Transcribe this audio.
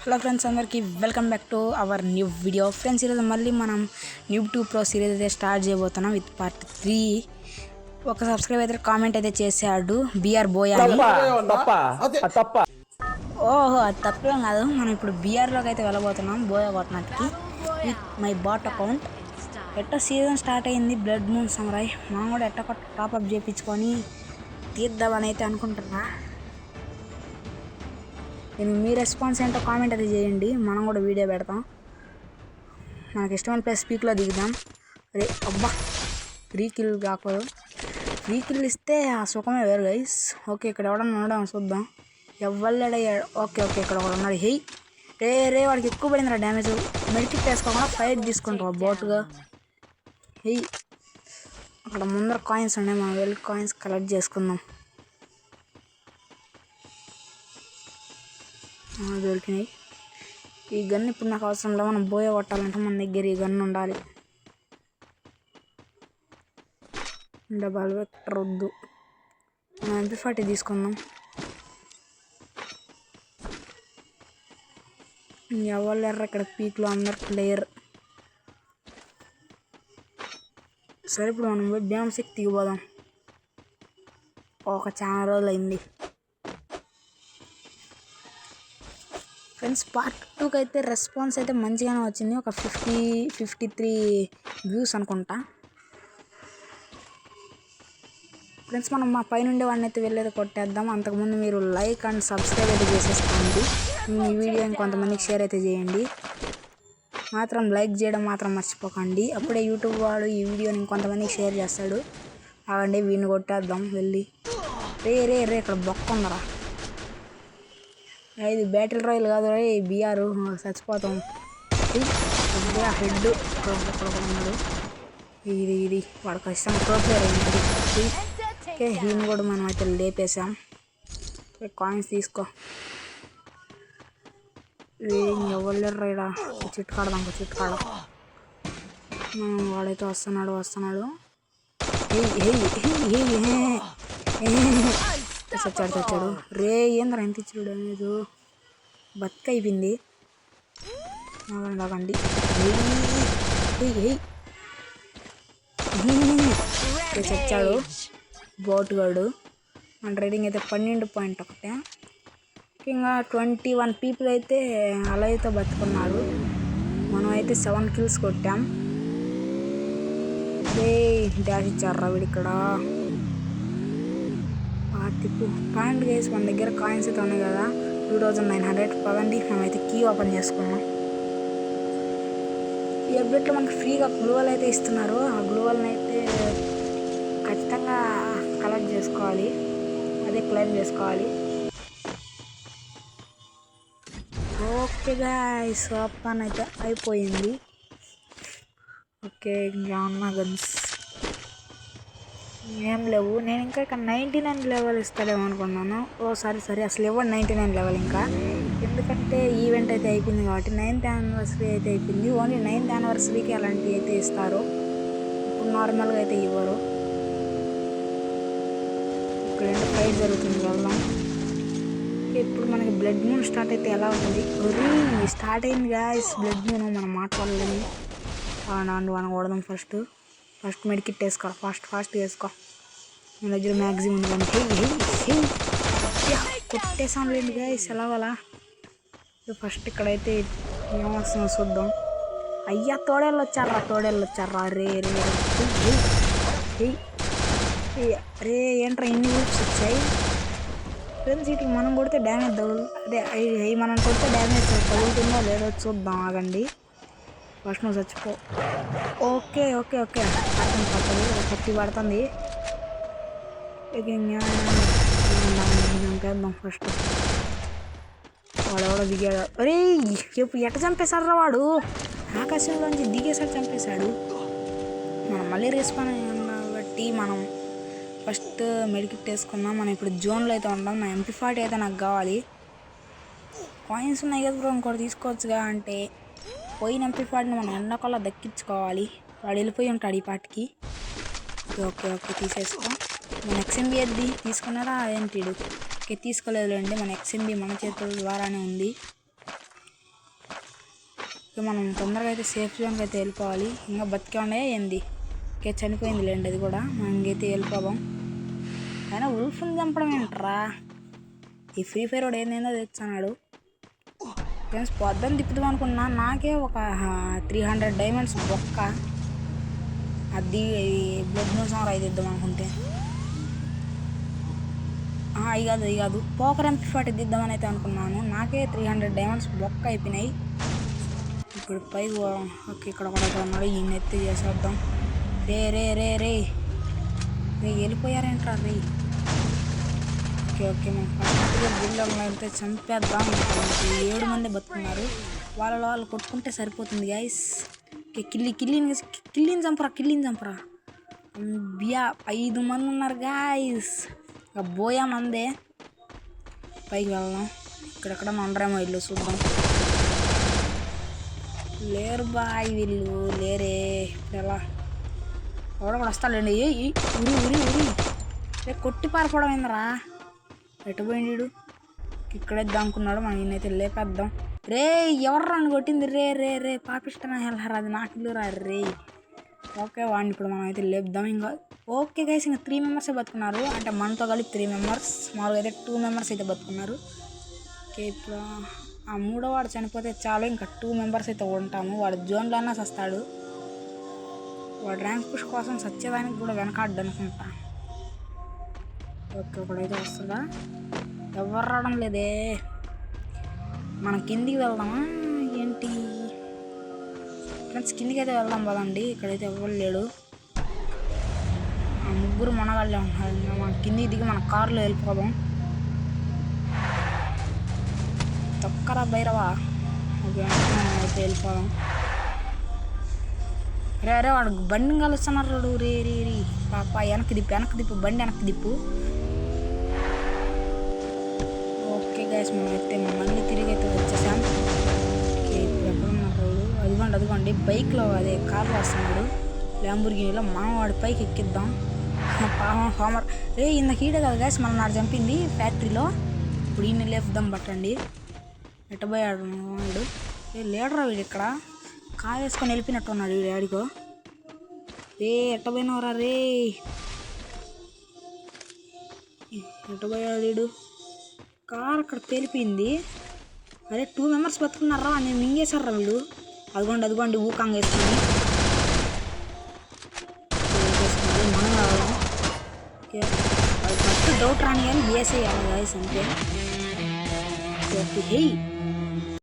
Hello friends, అందరికీ welcome back to our new video. Friends, ఈరోజు మళ్ళీ మనం న్యూ 2 ప్రో సిరీస్ అయితే స్టార్ట్ చేయబోతున్నాం విత్ పార్ట్ 3. ఒక సబ్స్క్రైబర్ అయితే కామెంట్ అయితే చేశాడు, బిఆర్ బోయ్ అని. ఓహో, అది తప్పేం కాదు. మనం ఇప్పుడు బిఆర్లోకి అయితే వెళ్ళబోతున్నాం బోయా కొట్టినట్టుకి విత్ మై బాట్ అకౌంట్. ఎట్టో సీజన్ స్టార్ట్ అయింది, బ్లడ్ మూన్ సమురాయ్. మనం కూడా ఎట్ట టాప్అప్ చేయించుకొని తీద్దామని అయితే అనుకుంటున్నా. నేను మీ రెస్పాన్స్ ఏంటో కామెంట్ అది చేయండి, మనం కూడా వీడియో పెడతాం. మనకి ఇష్టమైన ప్లేస్ స్పీక్లో దిగుదాం. అరే అబ్బా, ఫ్రీ కిల్ కాకూడదు. ఫ్రీ కిల్ ఇస్తే ఆ సుఖమే వేరు గైస్. ఓకే, ఇక్కడ ఎవడన్నా ఉండడం చూద్దాం. ఎవ్వలేడయ్యాడు. ఓకే ఓకే, ఇక్కడ ఒకడు ఉన్నాడు. హెయ్ రే వాడికి ఎక్కువ పడిందిరా డ్యామేజ్. మెడికిట్ వేసుకోకుండా ఫైట్ తీసుకుంటాం బోట్గా. హెయ్, అక్కడ ముందర కాయిన్స్ ఉన్నాయి, మనం వెళ్ళి కాయిన్స్ కలెక్ట్ చేసుకుందాం. దొరికినాయి. ఈ గన్ ఇప్పుడు నాకు అవసరం లేదు. మనం బోయ కొట్టాలంటే మన దగ్గర ఈ గన్ ఉండాలి. డబల్ వెక్టర్ వద్దు, మనం MP40 తీసుకుందాం. ఎవరు ఎర్ర ఇక్కడ పీక్లో అందరు ప్లేయర్. సరే, ఇప్పుడు మనం బ్యామ్స్కి దిగిపోదాం. ఒక చాలా రోజులు అయింది. ఫ్రెండ్స్, పార్ట్ 2కి అయితే రెస్పాన్స్ అయితే మంచిగానే వచ్చింది. ఒక 53 వ్యూస్ అనుకుంటా. ఫ్రెండ్స్, మనం మా పైనుండే వాడిని అయితే వెళ్ళేది కొట్టేద్దాం. అంతకుముందు మీరు లైక్ అండ్ సబ్స్క్రైబ్ అయితే చేసేసుకోండి. ఈ వీడియో ఇంకొంతమందికి షేర్ అయితే చేయండి. మాత్రం లైక్ చేయడం మాత్రం మర్చిపోకండి. అప్పుడే యూట్యూబ్ వాడు ఈ వీడియోని ఇంకొంతమందికి షేర్ చేస్తాడు. ఆగండి, వీడిని కొట్టేద్దాం వెళ్ళి. రే ఇక్కడ బొక్క ఉందరా. ఇది బ్యాటిల్ రాయల్ కాదు రే, బిఆర్ చచ్చిపోతాం. హెడ్ ఉన్నాడు. ఇది వాడికి ఇష్టం ప్రో ప్లేయర్ అయింది. ఓకే, ఈయన కూడా మనం అయితే లేపేసాం. కాయిన్స్ తీసుకో. ఎవరు రైడా చిట్కాడదాం. చిట్కాడ వాడైతే వస్తున్నాడు. చచ్చాడు. రే ఏంద్రా ఎంత ఇచ్చాడు డ్యామేజ్. బతిక అయిపోయింది. ఆగండి. చచ్చాడు బోట్ గాడు. మన రేటింగ్ అయితే 12.1. ఇంకా 21 పీపుల్ అయితే అలైతో బతుకున్నారు. మనం అయితే 7 కిల్స్ కొట్టాం. డాష్ ఇచ్చారా వీడు ఇక్కడ. తిప్పు పాయింట్ గేస్. మన దగ్గర కాయిన్స్ అయితే ఉన్నాయి కదా, 2900. పదండి, మనమైతే కీ ఓపెన్ చేసుకున్నాం. ఈ అప్డేట్లో మనకి ఫ్రీగా గ్లూవల్ అయితే ఇస్తున్నారు. ఆ గ్లూవల్ని అయితే ఖచ్చితంగా కలెక్ట్ చేసుకోవాలి, అదే క్లైమ్ చేసుకోవాలి. ఓకే గాయ్స్, ఓపెన్ అయితే అయిపోయింది. ఓకే, జాన్న గన్స్ ఏం లేవు. నేను ఇంకా 99 లెవెల్ ఇస్తాడేమో అనుకున్నాను. సరే అసలు ఇవ్వండి 99 లెవెల్ ఇంకా. ఎందుకంటే ఈవెంట్ అయితే అయిపోయింది కాబట్టి, 9th యానివర్సరీ అయితే అయిపోయింది. ఓన్లీ 9th యానివర్సరీకి అలాంటివి అయితే ఇస్తారు. ఇప్పుడు నార్మల్గా అయితే ఇవ్వరు. ఇక్కడ ఏంటో ఫైట్ జరుగుతుంది, వెళ్దాం. ఇప్పుడు మనకి బ్లడ్ మూన్ స్టార్ట్ అయితే ఎలా ఉంటుంది. స్టార్ట్ అయింది గాయ్స్ బ్లడ్ మూన్. మనం మాట్లాడలేదు. అనకూడదాం. ఫస్ట్ మెడికిట్ వేసుకో. ఫాస్ట్ వేసుకో. మన దగ్గర మ్యాక్సిమం ఉంది కానీ కొట్టేసాంలేండి గాయస్ ఎలాగలా. ఫస్ట్ ఇక్కడైతే ఏమొస్తుందో చూద్దాం. అయ్యా, తోడేళ్ళు వచ్చారా. రే ఏంట్రా ఇన్ని గ్రూప్స్ వచ్చాయి. ఫ్రెండ్స్, వీటికి మనం కొడితే డ్యామేజ్ తగులు. అదే మనం కొడితే డ్యామేజ్ తగులుతుందో లేదో చూద్దాం. ఆగండి, ఫస్ట్ నువ్వు చచ్చిపో. ఓకే పడుతుంది. పడుతుంది. చంపేద్దాం ఫస్ట్. వాడు ఎవడో దిగాడు. అరే ఎట్ట చంపేశారా వాడు. ఆకాశంలోంచి దిగేసాడు, చంపేశాడు. మనం మళ్ళీ రెస్పాన్స్ బట్టి మనం ఫస్ట్ మెడికిట్ వేసుకుందాం. మనం ఇప్పుడు జోన్లో అయితే ఉంటాం. నా MP40 అయితే నాకు కావాలి. కాయిన్స్ ఉన్నాయి కదా బ్రో, ఇంకోటి తీసుకోవచ్చుగా అంటే పోయిన MP40ని మనం ఎండాకల్లా దక్కించుకోవాలి. వాడు వెళ్ళిపోయి ఉంటాడు ఈ పాటికి. ఓకే తీసేసుకో. మన XMB అది తీసుకున్నారా ఏంటి? ఓకే, తీసుకోలేదులేండి. మన XMB మన చేతుల ద్వారానే ఉంది. మనం తొందరగా అయితే సేఫ్ జోన్కి అయితే వెళ్ళిపోవాలి. ఇంకా బతికే ఉండే ఏంది ఓకే చనిపోయింది లేండి అది కూడా. మనం ఇంకైతే వెళ్ళిపోదాం. అయినా ఉల్ఫ్ని చంపడం ఏంట్రా, ఈ ఫ్రీ ఫైర్ వాడు ఏందేందో తెచ్చాడు. ఫ్రెండ్స్ పొద్దున్న తిప్పుదాం అనుకున్నా, నాకే ఒక 300 డైమండ్స్ బొక్క. అది బ్లడ్ న్యూస్ అయితే ఇద్దాం అనుకుంటే అవి కాదు పోకర్ ఎంపీ దిద్దామని అయితే అనుకున్నాను. నాకే 300 డైమండ్స్ బొక్క అయిపోయినాయి. ఇప్పుడు పై ఓకే ఇక్కడ కూడా ఉన్నాడు, ఈయన ఎత్తి చేసేద్దాం. రే రే రే రే రే వెళ్ళిపోయారేంట్రా రే. ఓకే ఓకే మనం ఫస్ట్గా బిల్డర్లు అయితే చంపేద్దాం. 7 మంది బతుకున్నారు, వాళ్ళు కొట్టుకుంటే సరిపోతుంది గైస్. ఓకే కిల్లిని చంపరా బియా 5 మంది ఉన్నారు గాయస్. ఇక బోయా మందే. పైకి వెళ్దాం, ఇక్కడెక్కడ ఉండరేమో ఇల్లు చూద్దాం. లేరు బాయ్ వీళ్ళు లేరే. ఇప్పుడు ఎలా ఎవడో కూడా వస్తాడండి. ఉరి ఉరి ఉరి రే కొట్టి పారిపోవడం ఏందరా. ఎటుపోయిండు ఇక్కడే దానుకున్నాడు. మనం ఈయనైతే లేపేద్దాం. రే ఎవర్రా అని కొట్టింది. రే రే రే పాపిష్టన వెళ్ళారా, అది నాకు ఇల్లు రా రే. ఓకే వాడిని ఇప్పుడు మనం అయితే లేపుదాం. ఇంకా ఓకే గైస్ ఇంకా 3 మెంబర్సే బతుకున్నారు, అంటే మనతో కలిపి 3 మెంబర్స్. మామూలుగా అయితే 2 మెంబర్స్ అయితే బతుకున్నారు. ఓకే ఇప్పుడు ఆ 3వ వాడు చనిపోతే చాలు, ఇంకా 2 మెంబర్స్ అయితే ఉంటాము. వాడు జోన్లో అన్నా చస్తాడు. వాడు ర్యాంక్ పుష్ కోసం సత్యదానికి కూడా వెనకాడ్డు అనుకుంటా. ఓకే ఒకడైతే వస్తుందా, ఎవరు రావడం లేదే. మనం కిందికి వెళ్దామా ఏంటి ఫ్రెండ్స్? కిందికి అయితే వెళ్దాం పదండి. ఇక్కడైతే ఎవరు లేడు, ఆ 3 మనగాళ్ళే ఉన్నారు. మన కిందికి దిగి మన కారులో వెళ్ళిపోదాం. తొక్కరా భైరవా. ఓకే అయితే వెళ్ళిపోదాం. రే అరే వాడు బండి కలుస్తున్నారు. రే రే రే పాప వెనక్కి దిప్పు బండి వెనక్కి దిప్పు. ఓకే గైస్ మనం అయితే మళ్ళీ తిరిగి అయితే వచ్చేసాం. ఓకే ఇప్పుడు ఎక్కడున్నారు అదిగోండి బైక్లో అదే కార్లో వస్తున్నాడు ల్యాంబోర్గినీలో. మనం వాడి పైకి ఎక్కిద్దాం. హోమర్ రే ఇంత హీడే కదా గైస్ మనం నాడు చంపింది ఫ్యాక్టరీలో. ఇప్పుడు ఈయన లేపుదాం పట్టండి. ఎట్టబోయాడు వాడు. లేడరా వీడు ఇక్కడ కార్ వేసుకొని వెళ్ళిపోయినట్టు ఉన్నాడు వీడు ఆడికో. రే ఎట్టబోయినవరా రే, ఎట్టబోయాడు వీడు. కార్ అక్కడ పేలిపోయింది. అరే 2 మెంబర్స్ బతుకున్నారా, నేను మింగేశారా వీడు. అదిగోండి ఊకాంగ వేసుకుంది. మనం కావాలి. ఓకే అది ఫస్ట్ డౌట్ రాని కానీ వేసేయాలి గాయస్ అంతే. Okay hey